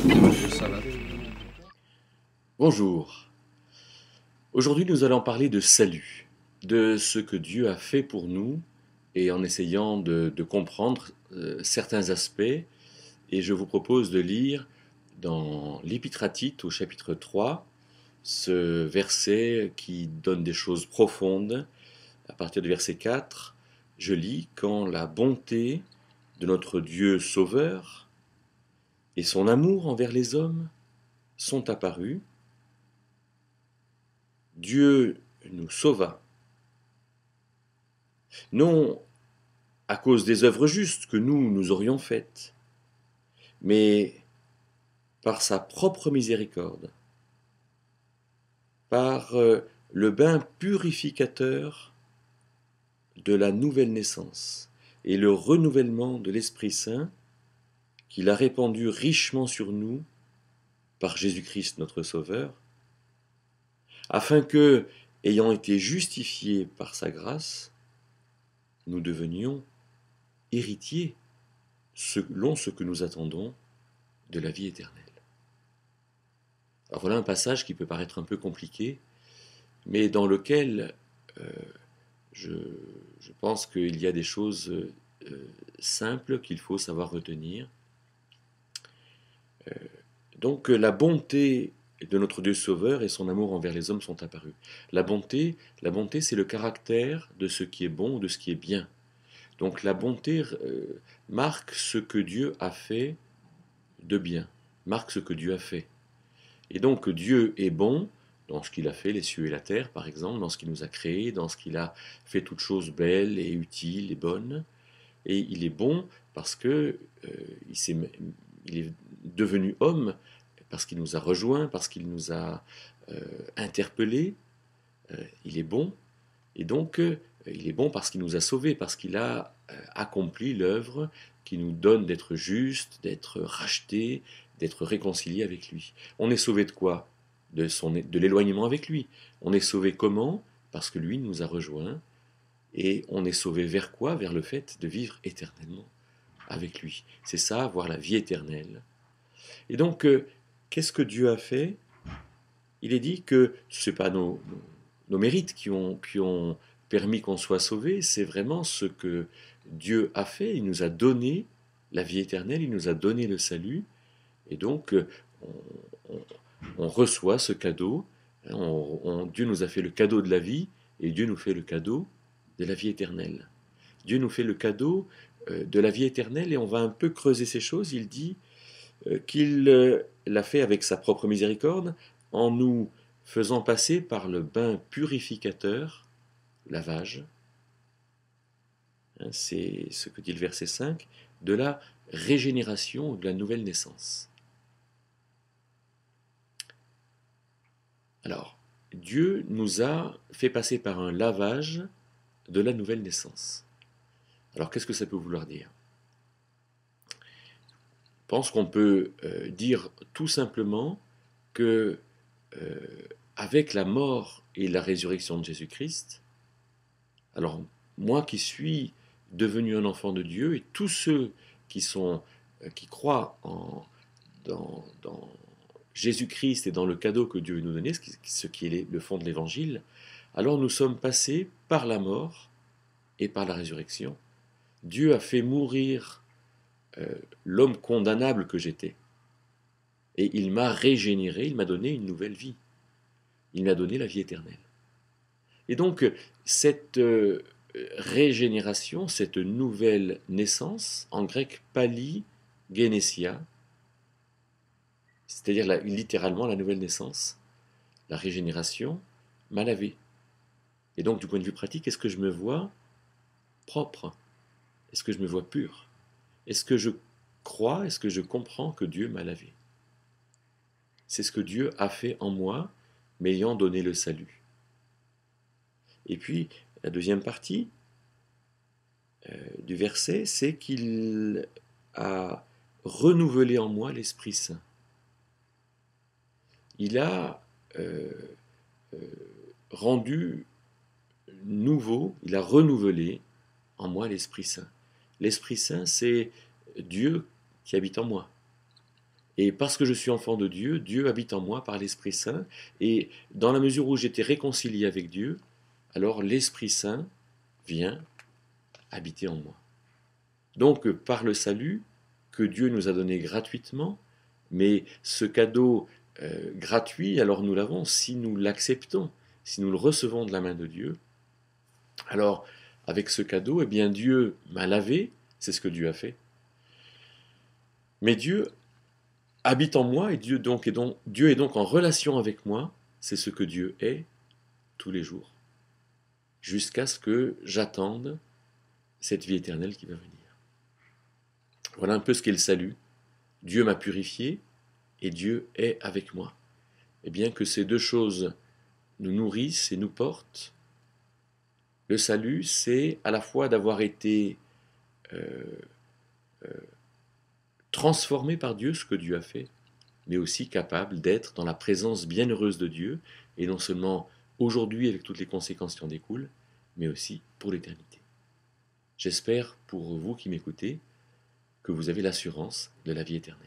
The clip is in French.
Ça va. Bonjour. Aujourd'hui, nous allons parler de salut, de ce que Dieu a fait pour nous et en essayant de comprendre certains aspects. Et je vous propose de lire dans l'Épître à Tite au chapitre 3, ce verset qui donne des choses profondes. À partir du verset 4, je lis: Quand la bonté de notre Dieu Sauveur et son amour envers les hommes sont apparus, Dieu nous sauva, non à cause des œuvres justes que nous aurions faites, mais par sa propre miséricorde, par le bain purificateur de la nouvelle naissance et le renouvellement de l'Esprit Saint qu'il a répandu richement sur nous par Jésus-Christ notre Sauveur, afin que, ayant été justifiés par sa grâce, nous devenions héritiers selon ce que nous attendons de la vie éternelle. Alors voilà un passage qui peut paraître un peu compliqué, mais dans lequel euh, je, je pense qu'il y a des choses simples qu'il faut savoir retenir. Donc la bonté de notre Dieu Sauveur et son amour envers les hommes sont apparus. La bonté, c'est le caractère de ce qui est bon ou de ce qui est bien. Donc la bonté marque ce que Dieu a fait de bien, marque ce que Dieu a fait. Et donc Dieu est bon dans ce qu'il a fait, les cieux et la terre par exemple, dans ce qu'il nous a créés, dans ce qu'il a fait toutes choses belles et utiles et bonnes. Et il est bon parce que il est devenu homme, parce qu'il nous a rejoints, parce qu'il nous a interpellés. Il est bon. Et donc il est bon parce qu'il nous a sauvés, parce qu'il a accompli l'œuvre qui nous donne d'être justes, d'être rachetés, d'être réconciliés avec lui. On est sauvé de quoi? De l'éloignement avec lui. On est sauvé comment? Parce que lui nous a rejoints. Et on est sauvé vers quoi? Vers le fait de vivre éternellement avec lui. C'est ça, avoir la vie éternelle. Et donc, qu'est-ce que Dieu a fait? Il est dit que ce n'est pas nos mérites qui ont permis qu'on soit sauvé, c'est vraiment ce que Dieu a fait. Il nous a donné la vie éternelle, il nous a donné le salut, et donc on, on- on reçoit ce cadeau. Dieu nous a fait le cadeau de la vie, et Dieu nous fait le cadeau de la vie éternelle. Dieu nous fait le cadeau de la vie éternelle, et on va un peu creuser ces choses. Il dit qu'il l'a fait avec sa propre miséricorde, en nous faisant passer par le bain purificateur, lavage, hein, c'est ce que dit le verset 5, de la régénération ou de la nouvelle naissance. Alors, Dieu nous a fait passer par un lavage de la nouvelle naissance. Alors, qu'est-ce que ça peut vouloir dire? Je pense qu'on peut dire tout simplement que euh, avec la mort et la résurrection de Jésus-Christ, alors moi qui suis devenu un enfant de Dieu et tous ceux qui croient dans Jésus-Christ et dans le cadeau que Dieu nous donnait, ce qui est le fond de l'Évangile, alors nous sommes passés par la mort et par la résurrection. Dieu a fait mourir euh, l'homme condamnable que j'étais. Et il m'a régénéré, il m'a donné une nouvelle vie. Il m'a donné la vie éternelle. Et donc, cette régénération, cette nouvelle naissance, en grec pali genesia, c'est-à-dire littéralement la nouvelle naissance, la régénération, m'a lavé. Et donc, du point de vue pratique, est-ce que je me vois propre? Est-ce que je me vois pur? Est-ce que je crois, est-ce que je comprends que Dieu m'a lavé? C'est ce que Dieu a fait en moi, m'ayant donné le salut. Et puis, la deuxième partie du verset, c'est qu'il a renouvelé en moi l'Esprit Saint. Il a euh, euh, rendu nouveau, il a renouvelé en moi l'Esprit Saint. L'Esprit Saint, c'est Dieu qui habite en moi. Et parce que je suis enfant de Dieu, Dieu habite en moi par l'Esprit Saint. Et dans la mesure où j'étais réconcilié avec Dieu, alors l'Esprit Saint vient habiter en moi. Donc par le salut que Dieu nous a donné gratuitement, mais ce cadeau gratuit, alors nous l'avons si nous l'acceptons, si nous le recevons de la main de Dieu. Alors avec ce cadeau, eh bien Dieu m'a lavé, c'est ce que Dieu a fait. Mais Dieu habite en moi et Dieu est donc en relation avec moi, c'est ce que Dieu est tous les jours, jusqu'à ce que j'attende cette vie éternelle qui va venir. Voilà un peu ce qu'est le salut. Dieu m'a purifié et Dieu est avec moi. Et bien que ces deux choses nous nourrissent et nous portent, le salut, c'est à la fois d'avoir été euh, transformé par Dieu, ce que Dieu a fait, mais aussi capable d'être dans la présence bienheureuse de Dieu, et non seulement aujourd'hui avec toutes les conséquences qui en découlent, mais aussi pour l'éternité. J'espère pour vous qui m'écoutez que vous avez l'assurance de la vie éternelle.